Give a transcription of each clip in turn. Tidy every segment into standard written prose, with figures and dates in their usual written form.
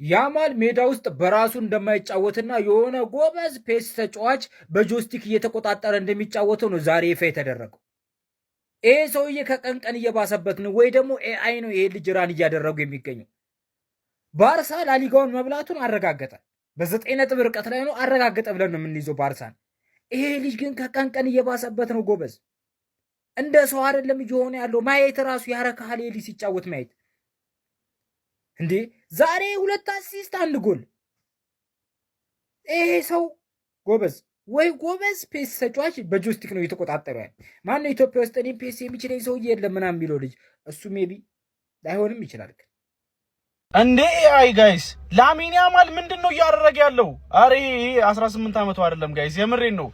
ያማል ሜዳ ውስጥ በራሱ እንደማይጫወትና የሆነ ጎበዝ ፔስ ተጫዋች በጆስቲክ እየተቆጣጠረ እንደሚጫወተው ነው ዛሬ ይፋ የተደረገው። ይሄ ሰውዬ ከቀን ቀን እየባሰበት ነው፣ ወይ ደግሞ ኤአይ ነው ይሄ ልጅ ራን እያደረጉ የሚገኘው። ባርሳ ላሊጋውን መብላቱን አረጋገጠ። በ9 ነጥብ ርቀት ላይ ነው፣ አረጋገጠ ብለን ነው የምንይዘው ባርሳን። ይሄ ልጅ ግን ከቀን ቀን እየባሰበት ነው ጎበዝ። እንደ ሰው አይደለም እየሆነ ያለው። ማየት ራሱ ያረካል። ይሄ ልጅ ሲጫወት ማየት እንዴ! ዛሬ 2 አሲስት 1 ጎል። ይሄ ሰው ጎበዝ ወይ ጎበዝ ፔስ ተጫዋች በጆስቲክ ነው እየተቆጣጠረ ያለ። ማነው ኢትዮጵያ ውስጥ እኔ ፔስ የሚችለኝ ሰውዬ የለም ምናምን የሚለው ልጅ? እሱ ሜቢ ላይሆንም ይችላል። እንዴ አይ ጋይስ ላሚን ያማል ምንድነው እያደረገ ያለው? አሬ 18 ዓመቱ አይደለም ጋይስ፣ የምሬን ነው።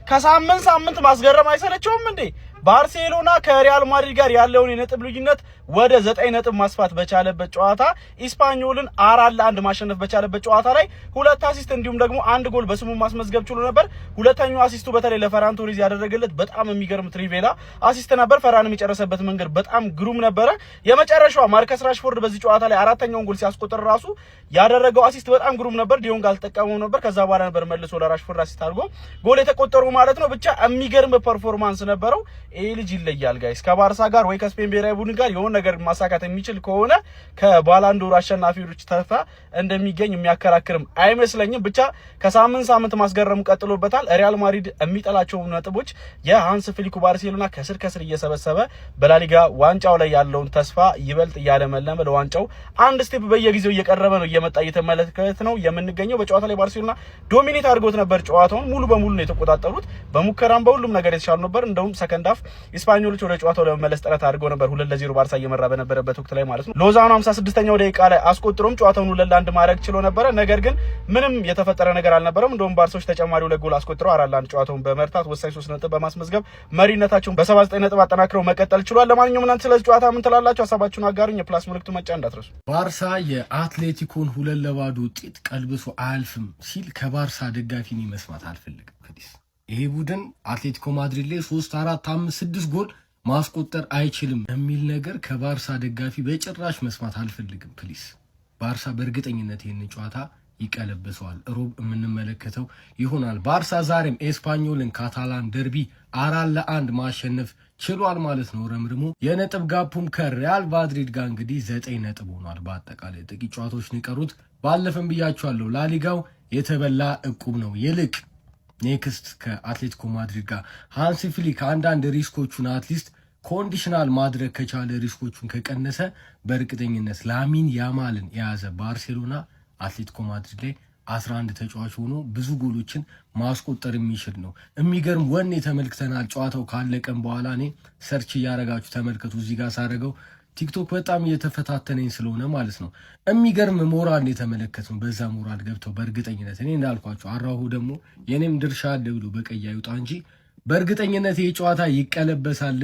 ከሳምንት ማስገረም አይሰለቸውም እንዴ? ባርሴሎና ከሪያል ማድሪድ ጋር ያለውን የነጥብ ልዩነት ወደ 9 ነጥብ ማስፋት በቻለበት ጨዋታ ኢስፓኞልን 4-1 ማሸነፍ በቻለበት ጨዋታ ላይ 2 አሲስት እንዲሁም ደግሞ 1 ጎል በስሙ ማስመዝገብ ችሎ ነበር። ሁለተኛው አሲስቱ በተለይ ለፈራን ቶሪዝ ያደረገለት በጣም የሚገርም ትሪቬላ አሲስት ነበር። ፈራንም የጨረሰበት መንገድ በጣም ግሩም ነበረ። የመጨረሻው ማርከስ ራሽፎርድ በዚህ ጨዋታ ላይ አራተኛውን ጎል ሲያስቆጥር ራሱ ያደረገው አሲስት በጣም ግሩም ነበር። ዲዮንግ አልተጠቀመው ነበር። ከዛ በኋላ ነበር መልሶ ለራሽፎርድ አሲስት አድርጎ ጎል የተቆጠረው ማለት ነው። ብቻ የሚገርም ፐርፎርማንስ ነበረው። ይሄ ልጅ ይለያል ጋይስ። ከባርሳ ጋር ወይ ከስፔን ብሔራዊ ቡድን ጋር የሆነ ነገር ማሳካት የሚችል ከሆነ ከባላንዶር አሸናፊዎች ተርታ እንደሚገኝ የሚያከራክርም አይመስለኝም። ብቻ ከሳምንት ማስገረሙ ቀጥሎበታል። ሪያል ማድሪድ የሚጠላቸው ነጥቦች የሃንስ ፍሊኩ ባርሴሎና ከስር እየሰበሰበ በላሊጋ ዋንጫው ላይ ያለውን ተስፋ ይበልጥ እያለመለመ ለዋንጫው አንድ ስቴፕ በየጊዜው እየቀረበ ነው እየመጣ እየተመለከተ ነው የምንገኘው። በጨዋታ ላይ ባርሴሎና ዶሚኔት አድርጎት ነበር። ጨዋታውን ሙሉ በሙሉ ነው የተቆጣጠሩት። በሙከራም በሁሉም ነገር የተሻሉ ነበር። እንደውም ሰከንድ ሃፍ ኢስፓኞሎች ወደ ጨዋታው ለመመለስ ጥረት አድርገው ነበር 2-0 ባርሳ እየመራ በነበረበት ወቅት ላይ ማለት ነው። ሎዛኖ 56ኛው ደቂቃ ላይ አስቆጥሮም ጨዋታውን 2-1 ማድረግ ችሎ ነበር። ነገር ግን ምንም የተፈጠረ ነገር አልነበረም። እንደውም ባርሶች ተጨማሪ 2 ጎል አስቆጥረው 4-1 ጨዋታውን በመርታት ወሳኝ 3 ነጥብ በማስመዝገብ መሪነታቸውን በ79 ነጥብ አጠናክረው መቀጠል ችሏል። ለማንኛውም እናንተ ስለዚህ ጨዋታ ምን ትላላችሁ? ሐሳባችሁን አጋሩኝ። የፕላስ ምልክቱ መጫን እንዳትረሱ። ባርሳ የአትሌቲኮን 2-2 ውጤት ቀልብሶ አያልፍም ሲል ከባርሳ ደጋፊ ነው መስማት አልፈልግም። ከዲስ ይሄ ቡድን አትሌቲኮ ማድሪድ ላይ 3 4 5 6 ጎል ማስቆጠር አይችልም የሚል ነገር ከባርሳ ደጋፊ በጭራሽ መስማት አልፈልግም ፕሊስ። ባርሳ በእርግጠኝነት ይሄን ጨዋታ ይቀለብሰዋል። ሮብ የምንመለከተው ይሆናል። ባርሳ ዛሬም ኤስፓኞልን ካታላን ደርቢ 4-1 ማሸነፍ ችሏል ማለት ነው። ረምርሞ የነጥብ ጋፑም ከሪያል ማድሪድ ጋር እንግዲህ 9 ነጥብ ሆኗል። በአጠቃላይ ጥቂት ጨዋታዎች ነው የቀሩት። ባለፈም ብያቸዋለሁ ላሊጋው የተበላ እቁብ ነው። ይልቅ ኔክስት ከአትሌቲኮ ማድሪድ ጋር ሃንሲ ፍሊክ አንዳንድ ሪስኮቹን አትሊስት ኮንዲሽናል ማድረግ ከቻለ ሪስኮቹን ከቀነሰ በእርግጠኝነት ላሚን ያማልን የያዘ ባርሴሎና አትሌቲኮ ማድሪድ ላይ 11 ተጫዋች ሆኖ ብዙ ጎሎችን ማስቆጠር የሚችል ነው። የሚገርም ወኔ ተመልክተናል። ጨዋታው ካለቀም በኋላ እኔ ሰርች እያረጋችሁ ተመልከቱ። እዚህ ጋር ሳረገው ቲክቶክ በጣም እየተፈታተነኝ ስለሆነ ማለት ነው። የሚገርም ሞራል የተመለከት ነው። በዛ ሞራል ገብተው በእርግጠኝነት እኔ እንዳልኳቸው አራሁ ደግሞ የኔም ድርሻ አለ ብሎ በቀይ አይውጣ እንጂ በእርግጠኝነት ይህ ጨዋታ ይቀለበሳል።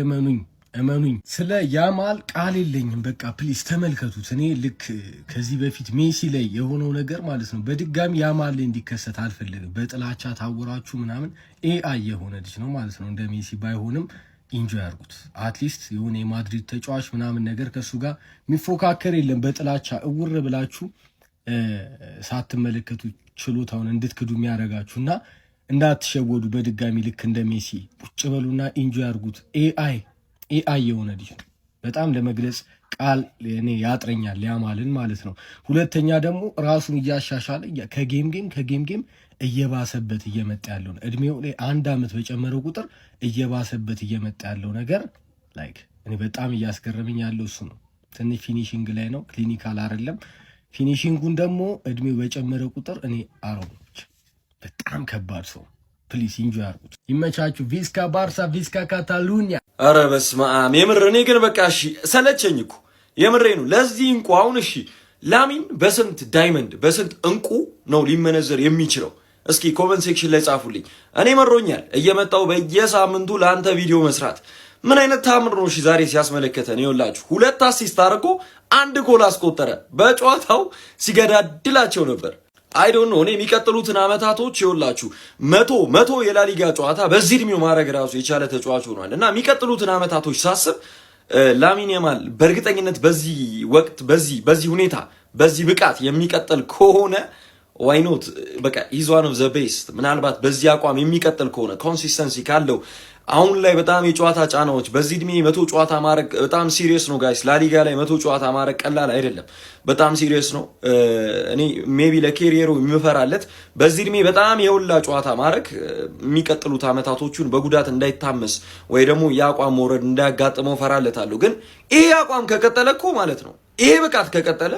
እመኑኝ። ስለ ያማል ቃል የለኝም። በቃ ፕሊስ ተመልከቱት። እኔ ልክ ከዚህ በፊት ሜሲ ላይ የሆነው ነገር ማለት ነው በድጋሚ ያማል ላይ እንዲከሰት አልፈልግም። በጥላቻ ታወራችሁ ምናምን ኤአይ የሆነ ልጅ ነው ማለት ነው። እንደ ሜሲ ባይሆንም ኢንጆይ አድርጉት። አትሊስት የሆነ የማድሪድ ተጫዋች ምናምን ነገር ከሱ ጋር የሚፎካከር የለም። በጥላቻ እውር ብላችሁ ሳትመለከቱ ችሎታውን እንድትክዱ የሚያደርጋችሁና እንዳትሸወዱ በድጋሚ ልክ እንደ ሜሲ ቁጭ በሉና ኢንጆይ አድርጉት። ኤአይ የሆነ ልጅ ነው። በጣም ለመግለጽ ቃል እኔ ያጥረኛል ያማልን ማለት ነው። ሁለተኛ ደግሞ ራሱን እያሻሻለ ከጌም እየባሰበት እየመጣ ያለው እድሜው ላይ 1 ዓመት በጨመረው ቁጥር እየባሰበት እየመጣ ያለው ነገር ላይክ እኔ በጣም እያስገረመኝ ያለው እሱ ነው። ትንሽ ፊኒሺንግ ላይ ነው፣ ክሊኒካል አይደለም። ፊኒሺንጉን ደግሞ እድሜው በጨመረ ቁጥር እኔ አሮች በጣም ከባድ ሰው። ፕሊስ ኢንጆይ አድርጉት። ይመቻችሁ። ቪስካ ባርሳ፣ ቪስካ ካታሉኒያ። አረ በስመ አብ የምር እኔ ግን በቃ እሺ ሰለቸኝ እኮ የምሬ ነው። ለዚህ እንቁ አሁን እሺ ላሚን በስንት ዳይመንድ በስንት እንቁ ነው ሊመነዘር የሚችለው? እስኪ ኮሜንት ሴክሽን ላይ ጻፉልኝ። እኔ መሮኛል እየመጣው በየሳምንቱ ለአንተ ቪዲዮ መስራት ምን አይነት ታምር ነው? እሺ ዛሬ ሲያስመለከተን ይኸውላችሁ 2 አሲስት አድርጎ 1 ጎል አስቆጠረ። በጨዋታው ሲገዳድላቸው ነበር። አይ ዶንት ኖ እኔ የሚቀጥሉትን አመታቶች ይኸውላችሁ መቶ የላሊጋ ጨዋታ በዚህ እድሜው ማድረግ ራሱ የቻለ ተጫዋች ሆኗል እና የሚቀጥሉትን አመታቶች ሳስብ ላሚን ያማል በእርግጠኝነት በዚህ ወቅት በዚህ ሁኔታ በዚህ ብቃት የሚቀጥል ከሆነ ዋይ ኖት በቃ ኢዝ ዋን ኦፍ ዘ ቤስት። ምናልባት በዚህ አቋም የሚቀጥል ከሆነ ኮንሲስተንሲ ካለው አሁን ላይ በጣም የጨዋታ ጫናዎች በዚህ እድሜ 100 ጨዋታ ማድረግ በጣም ሲሪየስ ነው ጋይስ። ላሊጋ ላይ 100 ጨዋታ ማድረግ ቀላል አይደለም፣ በጣም ሲሪየስ ነው። እኔ ሜቢ ለኬሪየሩ የሚፈራለት በዚህ እድሜ በጣም የውላ ጨዋታ ማድረግ የሚቀጥሉት አመታቶቹን በጉዳት እንዳይታመስ ወይ ደግሞ የአቋም መውረድ እንዳያጋጥመው ፈራለታለሁ። ግን ይሄ አቋም ከቀጠለ እኮ ማለት ነው ይሄ ብቃት ከቀጠለ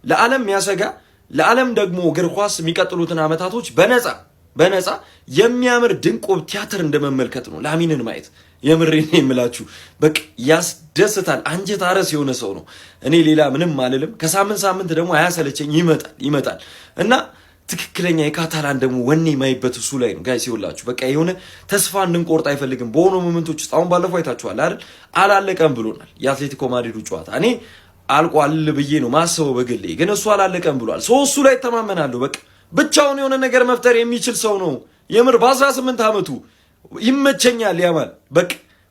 ለዓለም ያሰጋ ለዓለም ደግሞ እግር ኳስ የሚቀጥሉትን አመታቶች በነፃ የሚያምር ድንቅ ውብ ቲያትር እንደመመልከት ነው ላሚንን ማየት። የምሬን የምላችሁ በቃ ያስደስታል። አንጀት አረስ የሆነ ሰው ነው። እኔ ሌላ ምንም አልልም። ከሳምንት ደግሞ አያሰለቸኝ ይመጣል እና ትክክለኛ የካታላን ደግሞ ወኔ ማይበት እሱ ላይ ነው ጋይስ። ይኸውላችሁ በቃ የሆነ ተስፋ እንድንቆርጥ አይፈልግም። በሆነ ሞመንቶች ውስጥ አሁን ባለፈው አይታችኋል አይደል? አላለቀም ብሎናል የአትሌቲኮ ማድሪዱ ጨዋታ። እኔ አልቋል ብዬ ነው ማስበው በግሌ፣ ግን እሱ አላለቀም ብሏል። እሱ ላይ ተማመናለሁ። በቃ ብቻውን የሆነ ነገር መፍጠር የሚችል ሰው ነው የምር። በ18 ዓመቱ ይመቸኛል ያማል። በቃ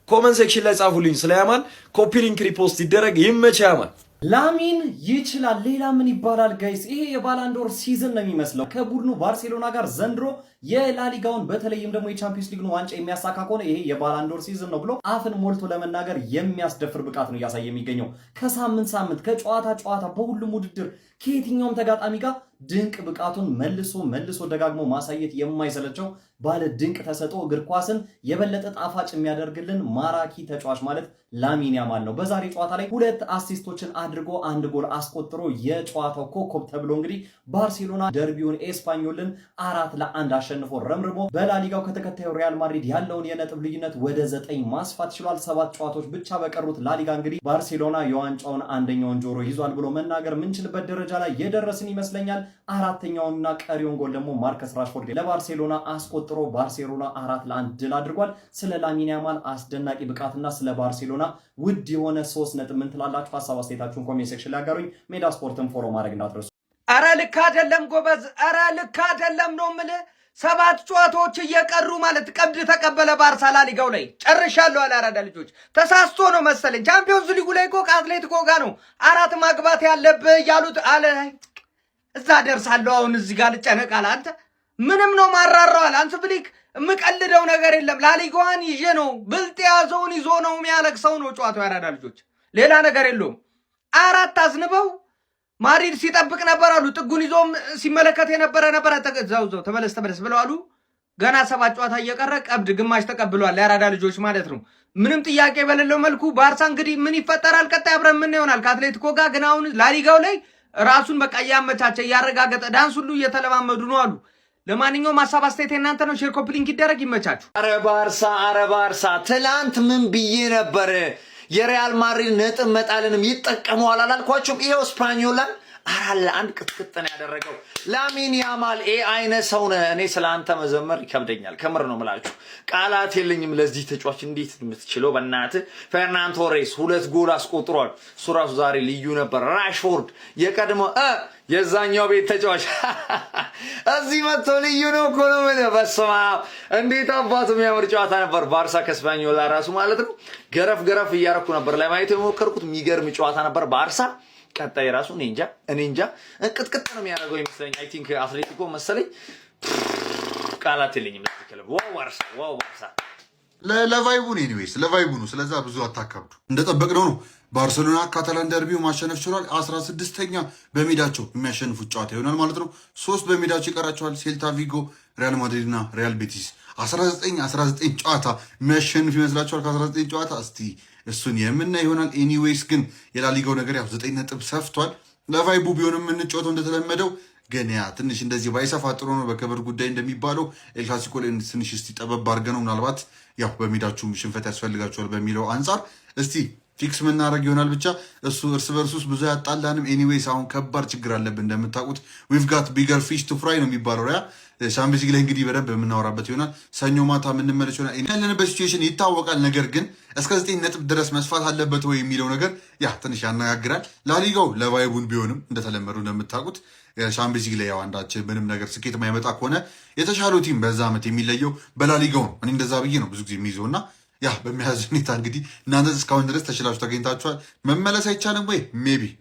ኮመንት ሴክሽን ላይ ጻፉልኝ ስለ ያማል። ኮፒ ሊንክ ሪፖስት ይደረግ። ይመቸ ያማል። ላሚን ይችላል። ሌላ ምን ይባላል ጋይስ? ይሄ የባላንዶር ሲዝን ነው የሚመስለው። ከቡድኑ ባርሴሎና ጋር ዘንድሮ የላሊጋውን በተለይም ደግሞ የቻምፒየንስ ሊግን ዋንጫ የሚያሳካ ከሆነ ይሄ የባላንዶር ሲዝን ነው ብሎ አፍን ሞልቶ ለመናገር የሚያስደፍር ብቃት ነው እያሳየ የሚገኘው። ከሳምንት ከጨዋታ በሁሉም ውድድር ከየትኛውም ተጋጣሚ ጋር ድንቅ ብቃቱን መልሶ ደጋግሞ ማሳየት የማይሰለቸው ባለ ድንቅ ተሰጥኦ እግር ኳስን የበለጠ ጣፋጭ የሚያደርግልን ማራኪ ተጫዋች ማለት ላሚን ያማል ነው። በዛሬ ጨዋታ ላይ 2 አሲስቶችን አድርጎ 1 ጎል አስቆጥሮ የጨዋታው ኮከብ ተብሎ እንግዲህ ባርሴሎና ደርቢውን ኤስፓኞልን 4-1 አሸንፎ ረምርሞ በላሊጋው ከተከታዩ ሪያል ማድሪድ ያለውን የነጥብ ልዩነት ወደ 9 ማስፋት ችሏል። 7 ጨዋታዎች ብቻ በቀሩት ላሊጋ እንግዲህ ባርሴሎና የዋንጫውን አንደኛውን ጆሮ ይዟል ብሎ መናገር ምንችልበት ደረጃ ላይ የደረስን ይመስለኛል። 4ኛውንና ቀሪውን ጎል ደግሞ ማርከስ ራሽፎርድ ለባርሴሎና አስቆጥሮ ባርሴሎና 4-1 ድል አድርጓል። ስለ ላሚን ያማል አስደናቂ ብቃትና ስለ ባርሴሎና ውድ የሆነ 3 ነጥብ ምን ትላላችሁ? ሀሳብ አስተያየታችሁን ኮሜንት ሴክሽን ላይ አጋሩኝ። ሜዳ ስፖርትን ፎሎ ማድረግ እንዳትረሱ። አረ ልክ አይደለም ጎበዝ፣ አረ ልክ አይደለም ነው የምልህ። 7 ጨዋታዎች እየቀሩ ማለት ቀብድ ተቀበለ ባርሳ ላሊጋው ላይ ጨርሻለሁ አለ። አራዳ ልጆች ተሳስቶ ነው መሰለኝ። ቻምፒዮንስ ሊጉ ላይ እኮ ከአትሌቲኮ ጋር ነው 4 ማግባት ያለብህ ያሉት አለ። እዛ ደርሳለሁ አሁን እዚህ ጋር ልጨነቃል። አንተ ምንም ነው ማራራዋል። አንተ ብሊክ የምቀልደው ነገር የለም። ላሊጋዋን ይዤ ነው ብልጥ ያዘውን ይዞ ነው የሚያለቅሰው ነው ጨዋታው። ያራዳ ልጆች ሌላ ነገር የለውም። 4 አዝንበው ማድሪድ ሲጠብቅ ነበር አሉ። ጥጉን ይዞም ሲመለከት የነበረ ተገዛው ተመለስ ብለው አሉ። ገና 7 ጨዋታ እየቀረ ቀብድ ግማሽ ተቀብሏል። ያራዳ ልጆች ማለት ነው። ምንም ጥያቄ በሌለው መልኩ ባርሳ እንግዲህ ምን ይፈጠራል ቀጣይ አብረን ምን ይሆናል ከአትሌቲኮ ጋር። ግን አሁን ላሊጋው ላይ ራሱን በቃ እያመቻቸ እያረጋገጠ ዳንስ ሁሉ እየተለማመዱ ነው አሉ። ለማንኛውም ሀሳብ አስተያየት እናንተ ነው። ሼር ኮፒ ሊንክ ይደረግ። ይመቻችሁ። አረ ባርሳ ትላንት ምን ብዬ ነበር? የሪያል ማድሪድ ነጥብ መጣልንም ይጠቀመዋል አላልኳችሁም? ይሄው ስፓኞላን 4-1 ቅጥቅጥን ያደረገው ላሚን ያማል አይነት ሰው ነህ። እኔ ስለአንተ መዘመር ይከብደኛል። ከምር ነው ምላችሁ፣ ቃላት የለኝም ለዚህ ተጫዋች። እንዴት የምትችለው በእናትህ። ፈርናንዶ ቶሬስ 2 ጎል አስቆጥሯል። እሱ ራሱ ዛሬ ልዩ ነበር። ራሽፎርድ የቀድሞ የዛኛው ቤት ተጫዋች እዚህ መጥቶ ልዩ ነው እኮ ነው። በስመ አብ እንዴት አባቱ የሚያምር ጨዋታ ነበር። ባርሳ ከስፓኞላ ራሱ ማለት ነው ገረፍ እያረኩ ነበር ለማየት የሞከርኩት። የሚገርም ጨዋታ ነበር። ባርሳ ቀጣይ ራሱ እኔ እንጃ እንቅጥቅጥ ነው የሚያደርገው ይመስለኝ። አይ ቲንክ አትሌቲኮ መሰለኝ። ቃላት የለኝም ለዚህ ክለብ። ዋው ባርሳ ለቫይቡ ነው። ኤኒዌይስ ለቫይቡ ነው። ስለዛ ብዙ አታካብዱ። እንደጠበቅነው ነው። ባርሴሎና ካታላን ደርቢው ማሸነፍ ችሏል። 16ኛ በሜዳቸው የሚያሸንፉት ጨዋታ ይሆናል ማለት ነው። 3 በሜዳቸው ይቀራቸዋል። ሴልታ ቪጎ፣ ሪያል ማድሪድ እና ሪያል ቤቲስ 19 ጨዋታ የሚያሸንፍ ይመስላችኋል? ከ19 ጨዋታ እስቲ እሱን የምናይ ይሆናል። ኤኒዌይስ ግን የላሊጋው ነገር ያው 9 ነጥብ ሰፍቷል። ለቫይቡ ቢሆንም የምንጫወተው እንደተለመደው ግን ያ ትንሽ እንደዚህ ባይሰፋ ጥሩ ነው። በክብር ጉዳይ እንደሚባለው ኤል ክላሲኮ ላይ ትንሽ እስቲ ጠበብ አድርገን ነው ምናልባት ያው በሜዳችሁም ሽንፈት ያስፈልጋችኋል በሚለው አንጻር እስቲ ፊክስ ምናደርግ ይሆናል። ብቻ እሱ እርስ በርሱስ ብዙ ያጣላንም። ኤኒዌይስ አሁን ከባድ ችግር አለብን እንደምታውቁት። ዊቭ ጋት ቢገር ፊሽ ቱ ፍራይ ነው የሚባለው። ያ ሻምፒዮንስ ሊግ ላይ እንግዲህ በደንብ የምናወራበት ይሆናል። ሰኞ ማታ የምንመለስ ይሆናል። ያለንበት ሲቹዌሽን ይታወቃል። ነገር ግን እስከ 9 ነጥብ ድረስ መስፋት አለበት ወይ የሚለው ነገር ያ ትንሽ ያነጋግራል። ላሊጋው ለቫይቡን ቢሆንም እንደተለመዱ እንደምታውቁት ሻምፒዮንስ ሊግ ላይ ያው አንዳችን ምንም ነገር ስኬት ማይመጣ ከሆነ የተሻለው ቲም በዛ ዓመት የሚለየው በላሊጋው ነው። እኔ እንደዛ ብዬ ነው ብዙ ጊዜ የሚይዘው እና ያ በሚያሳዝን ሁኔታ እንግዲህ እናንተ እስካሁን ድረስ ተችላችሁ ተገኝታችኋል። መመለስ አይቻልም ወይ?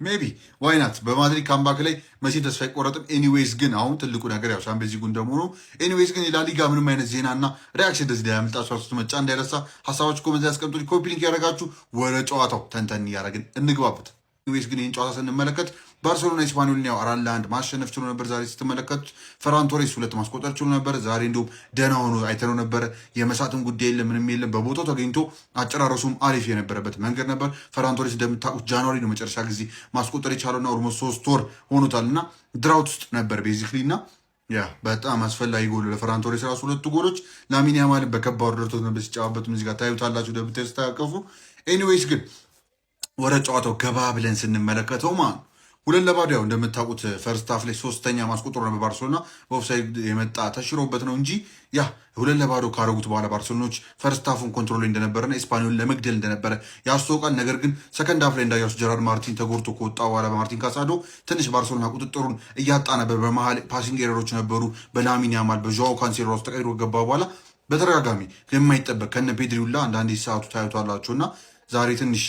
ሜቢ ዋይናት በማድሪድ ካምባክ ላይ መቼም ተስፋ አይቆረጥም። ኤኒዌይስ ግን አሁን ትልቁ ነገር ያው ሻምፒዮንስ ሊጉ እንደሆነ ኤኒዌይስ ግን የላሊጋ ምንም አይነት ዜናና ሪያክሽን እንደዚህ ላይ ያመልጣችሁ አስቱ መጫ እንዳይረሳ። ሀሳባችሁ ኮሜንት ላይ ያስቀምጡልኝ። ኮፒ ሊንክ ያደረጋችሁ ወደ ጨዋታው ተንተን እያደረግን እንግባበት። ኤኒዌይስ ግን ይህን ጨዋታ ስንመለከት ባርሴሎና ኢስፓኞልን ያው 4-1 ማሸነፍ ችሎ ነበር። ዛሬ ስትመለከቱት ፈራን ቶሬስ 2 ማስቆጠር ችሎ ነበር። ዛሬ እንዲሁም ደህና ሆኖ አይተነው ነበረ። የመሳትም ጉዳይ የለም፣ ምንም የለም። በቦታው ተገኝቶ አጨራረሱም አሪፍ የነበረበት መንገድ ነበር። ፈራን ቶሬስ እንደምታውቁት ጃንዋሪ ነው መጨረሻ ጊዜ ማስቆጠር የቻለውና ኦልሞስት 3 ወር ሆኖታል እና ድራውት ውስጥ ነበር ቤዚክሊ እና ያ በጣም አስፈላጊ ጎል ለፈራን ቶሬስ ራሱ 2 ጎሎች ላሚን ያማልን በከባዱ ደርቶት ነበር ሲጫወበት ሙዚቃ ታዩታላችሁ እንደምታስተካከፉ። ኤኒዌይስ ግን ወደ ጨዋታው ገባ ብለን ስንመለከተው ማለት 2-2 ያው እንደምታውቁት ፈርስት ሃፍ ላይ 3ኛ ማስቆጠሩ ነበር ባርሴሎና በኦፍሳይድ የመጣ ተሽሮበት ነው እንጂ ያ 2-2 ካረጉት በኋላ ባርሴሎናዎች ፈርስት ሃፉን ኮንትሮል እንደነበረና ኤስፓኞል ለመግደል እንደነበረ ያስተውቃል። ነገር ግን ሰከንድ ሃፍ ላይ እንዳያሱ ጀራርድ ማርቲን ተጎድቶ ከወጣ በኋላ በማርቲን ካሳዶ ትንሽ ባርሴሎና ቁጥጥሩን እያጣ ነበር። በመሀል ፓሲንግ ኤረሮች ነበሩ። በላሚን ያማል በዣኦ ካንሴሎ ራሱ ተቀይሮ ገባ በኋላ በተደጋጋሚ የማይጠበቅ ከነ ፔድሪውላ አንዳንዴ ሰዓቱ ታዩታላችሁና ዛሬ ትንሽ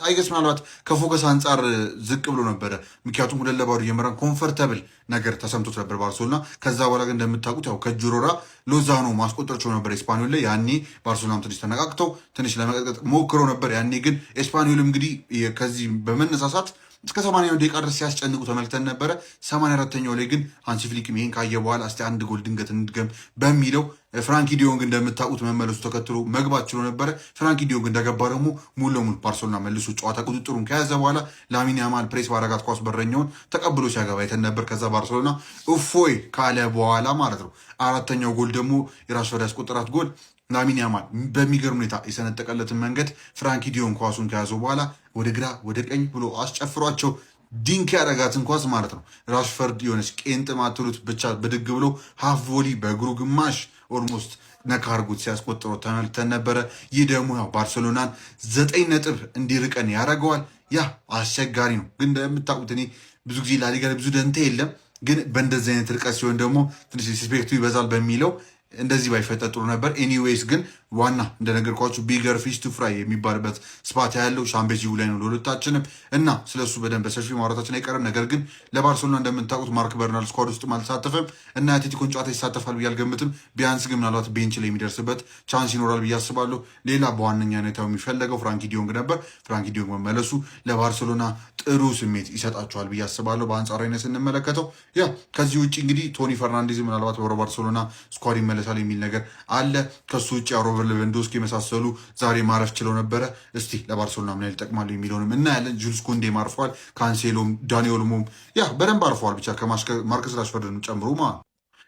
አይገስ ምናልባት ከፎከስ አንጻር ዝቅ ብሎ ነበረ። ምክንያቱም 2-2 እየመራን ኮምፈርተብል ነገር ተሰምቶት ነበር ባርሴሎና። ከዛ በኋላ ግን እንደምታውቁት ያው ከጁሮራ ሎዛኖ ማስቆጠር ችሎ ነበር ኤስፓኞል ላይ። ያኔ ባርሴሎናም ትንሽ ተነቃቅተው ትንሽ ለመቀጥቀጥ ሞክረው ነበር። ያኔ ግን ኤስፓኞልም እንግዲህ ከዚህ በመነሳሳት እስከ 80ኛው ደቂቃ ድረስ ሲያስጨንቁ ተመልክተን ነበረ። 84ኛው ላይ ግን ሃንሲ ፍሊክም ይሄን ካየ በኋላ እስቲ አንድ ጎል ድንገት እንድገም በሚለው ፍራንኪ ዲዮንግ እንደምታውቁት መመለሱ ተከትሎ መግባት ችሎ ነበረ። ፍራንኪ ዲዮንግ እንደገባ ደግሞ ሙሉ ለሙሉ ባርሴሎና መልሶ ጨዋታ ቁጥጥሩን ከያዘ በኋላ ላሚን ያማል ፕሬስ ባረጋት ኳስ በረኛውን ተቀብሎ ሲያገባ አይተን ነበር። ከዛ ባርሴሎና እፎይ ካለ በኋላ ማለት ነው 4ኛው ጎል ደግሞ የራሽፎርድ ያስቆጠራት ጎል ላሚን ያማል በሚገርም ሁኔታ የሰነጠቀለትን መንገድ ፍራንኪ ዲዮንግ ኳሱን ከያዘው በኋላ ወደ ግራ ወደ ቀኝ ብሎ አስጨፍሯቸው ዲንክ ያደረጋትን ኳስ ማለት ነው። ራሽፈርድ የሆነች ቄንጥ ማትሉት ብቻ ብድግ ብሎ ሃፍ ቮሊ በእግሩ ግማሽ ኦልሞስት ነካ አድርጎት ሲያስቆጥረው ተመልክተን ነበረ። ይህ ደግሞ ያው ባርሴሎናን 9 ነጥብ እንዲርቀን ያደርገዋል። ያ አስቸጋሪ ነው፣ ግን እንደምታውቁት እኔ ብዙ ጊዜ ላሊጋ ብዙ ደንታ የለም፣ ግን በእንደዚህ አይነት ርቀት ሲሆን ደግሞ ትንሽ ሪስፔክቱ ይበዛል በሚለው እንደዚህ ባይፈጠር ጥሩ ነበር። ኤኒዌይስ ግን ዋና እንደነገርኳችሁ ቢገር ፊሽ ቱ ፍራይ የሚባልበት ስፓት ያለው ሻምፒዮንስ ሊጉ ላይ ነው ለሁለታችንም እና ስለሱ በደንብ በሰፊ ማውራታችን አይቀርም። ነገር ግን ለባርሴሎና እንደምታውቁት ማርክ በርናል ስኳድ ውስጥ አልተሳተፈም እና አትሌቲኮን ጨዋታ ይሳተፋል ብዬ አልገምትም። ቢያንስ ግን ምናልባት ቤንች ላይ የሚደርስበት ቻንስ ይኖራል ብዬ አስባለሁ። ሌላ በዋነኛነት የሚፈለገው ፍራንኪ ዲዮንግ ነበር። ፍራንኪ ዲዮንግ መመለሱ ለባርሴሎና ጥሩ ስሜት ይሰጣቸዋል ብዬ አስባለሁ። በአንጻራዊነት ስንመለከተው ያ ከዚህ ውጭ እንግዲህ ቶኒ ፈርናንዴዝ ምናልባት ወደ ባርሴሎና ስኳድ ይመለሳል የሚል ነገር አለ። ከሱ ውጭ ሮበርት ሌቫንዶስኪ የመሳሰሉ ዛሬ ማረፍ ችለው ነበረ። እስቲ ለባርሴሎና ምን ያህል ይጠቅማሉ የሚለውንም እናያለን። ጁልስ ኩንዴም አርፈዋል። ካንሴሎም ዳኒ ኦልሞም ያ በደንብ አርፈዋል። ብቻ ከማርከስ ራሽፎርድን ጨምሮ ማለት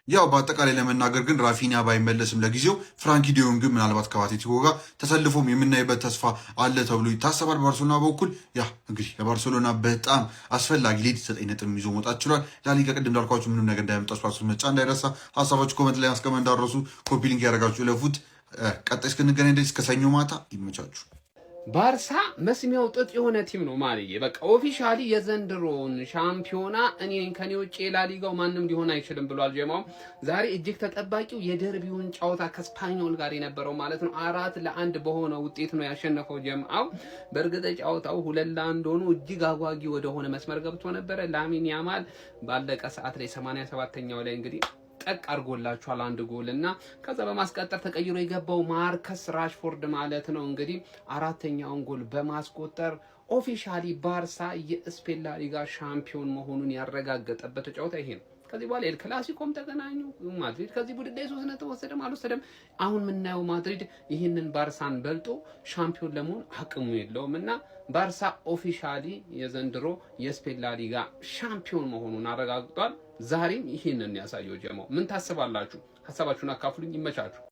ያው በአጠቃላይ ለመናገር ግን ራፊኒያ ባይመለስም ለጊዜው ፍራንኪ ዲዮንግ ግን ምናልባት ከአትሌቲኮ ጋር ተሰልፎም የምናይበት ተስፋ አለ ተብሎ ይታሰባል። ባርሴሎና በኩል ያ እንግዲህ ለባርሴሎና በጣም አስፈላጊ ሊድ 9 ነጥብ ይዞ መውጣት ችሏል። ላሊጋ ቅድም እንዳልኳችሁ ምንም ነገር እንዳያመጣችሁ መጫ እንዳይረሳ። ሀሳባችሁ ኮመንት ላይ ማስቀመጥ እንዳረሱ። ኮፒ ሊንክ ያደረጋችሁ ለፉት። ቀጣይ እስክንገናኝ ድረስ ከሰኞ ማታ ይመቻችሁ። ባርሳ መስሚያው ጥጥ የሆነ ቲም ነው ማለት በቃ ኦፊሻሊ የዘንድሮን ሻምፒዮና ከኔ ውጭ ላሊጋው ማንም ሊሆን አይችልም ብሏል ጀማው። ዛሬ እጅግ ተጠባቂው የደርቢውን ጨዋታ ከስፓኞል ጋር የነበረው ማለት ነው 4-1 በሆነ ውጤት ነው ያሸነፈው ጀማው። በእርግጥ ጨዋታው 2-1 ሆኖ እጅግ አጓጊ ወደሆነ መስመር ገብቶ ነበረ። ላሚን ያማል ባለቀ ሰዓት ላይ 87ኛው ላይ እንግዲህ ጠቅ አርጎላችኋል አንድ ጎል እና ከዛ በማስቀጠር ተቀይሮ የገባው ማርከስ ራሽፎርድ ማለት ነው እንግዲህ 4ኛውን ጎል በማስቆጠር ኦፊሻሊ ባርሳ የስፔን ላሊጋ ሻምፒዮን መሆኑን ያረጋገጠበት ጨዋታ ይሄ ነው። ከዚህ በኋላ ኤል ክላሲኮም ተገናኙ። ማድሪድ ከዚህ ቡድን ላይ 3 ነጥብ ወሰደም አልወሰደም አሁን የምናየው ማድሪድ ይህንን ባርሳን በልጦ ሻምፒዮን ለመሆን አቅሙ የለውም እና ባርሳ ኦፊሻሊ የዘንድሮ የስፔን ላሊጋ ሻምፒዮን መሆኑን አረጋግጧል። ዛሬም ይህንን ያሳየው ጀማው። ምን ታስባላችሁ? ሐሳባችሁን አካፍሉኝ። ይመቻችሁ።